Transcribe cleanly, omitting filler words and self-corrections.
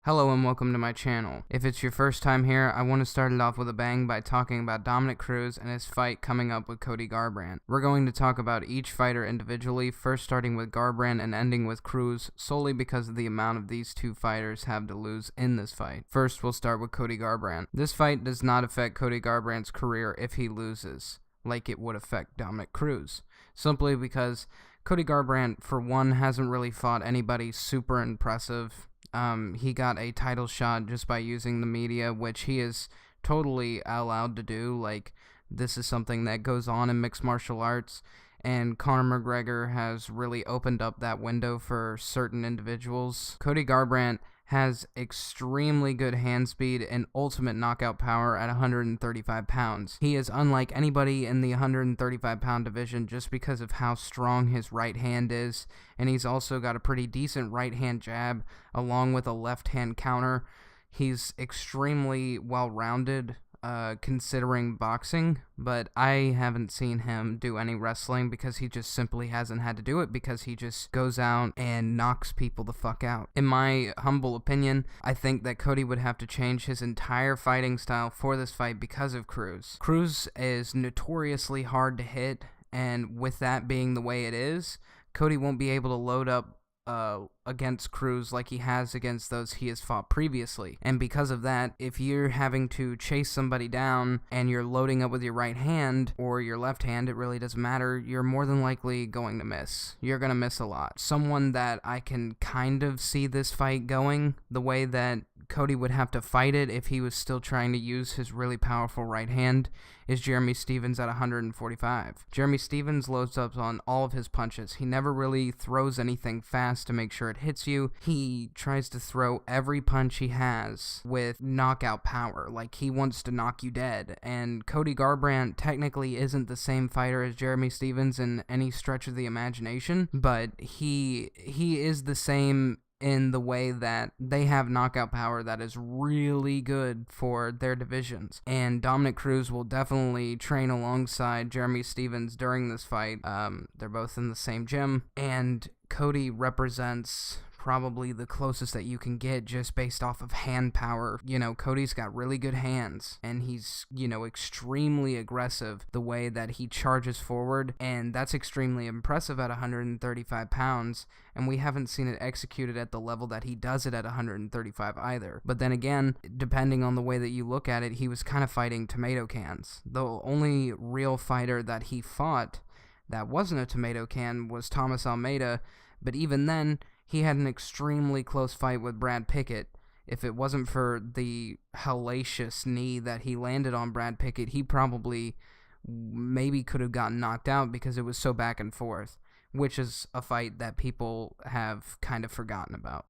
Hello and welcome to my channel. If it's your first time here, I want to start it off with a bang by talking about Dominic Cruz and his fight coming up with Cody Garbrandt. We're going to talk about each fighter individually, first starting with Garbrandt and ending with Cruz, solely because of the amount of these two fighters have to lose in this fight. First, we'll start with Cody Garbrandt. This fight does not affect Cody Garbrandt's career if he loses, like it would affect Dominic Cruz, simply because Cody Garbrandt, for one, hasn't really fought anybody super impressive. He got a title shot just by using the media, which he is totally allowed to do. Like, this is something that goes on in mixed martial arts, and Conor McGregor has really opened up that window for certain individuals. Cody Garbrandt has extremely good hand speed and ultimate knockout power at 135 pounds. He is unlike anybody in the 135 pound division just because of how strong his right hand is, and he's also got a pretty decent right hand jab along with a left hand counter. He's extremely well-rounded considering boxing, but I haven't seen him do any wrestling because he just simply hasn't had to do it, because he just goes out and knocks people the fuck out. In my humble opinion, I think that Cody would have to change his entire fighting style for this fight because of Cruz. Cruz is notoriously hard to hit, and with that being the way it is, Cody won't be able to load up against Cruz like he has against those he has fought previously. And because of that, if you're having to chase somebody down and you're loading up with your right hand or your left hand, it really doesn't matter, you're more than likely going to miss. You're going to miss a lot. Someone that I can kind of see this fight going the way that Cody would have to fight it if he was still trying to use his really powerful right hand is Jeremy Stephens at 145. Jeremy Stephens loads up on all of his punches. He never really throws anything fast to make sure it hits you. He tries to throw every punch he has with knockout power, like he wants to knock you dead. And Cody Garbrandt technically isn't the same fighter as Jeremy Stephens in any stretch of the imagination, but he is the same in the way that they have knockout power that is really good for their divisions. And Dominic Cruz will definitely train alongside Jeremy Stephens during this fight. They're both in the same gym, and Cody represents probably the closest that you can get just based off of hand power. You know, Cody's got really good hands, and he's, extremely aggressive the way that he charges forward, and that's extremely impressive at 135 pounds, and we haven't seen it executed at the level that he does it at 135 either. But then again, depending on the way that you look at it, he was kind of fighting tomato cans. The only real fighter that he fought that wasn't a tomato can was Thomas Almeida, but even then, he had an extremely close fight with Brad Pickett. If it wasn't for the hellacious knee that he landed on Brad Pickett, he probably maybe could have gotten knocked out because it was so back and forth, which is a fight that people have kind of forgotten about.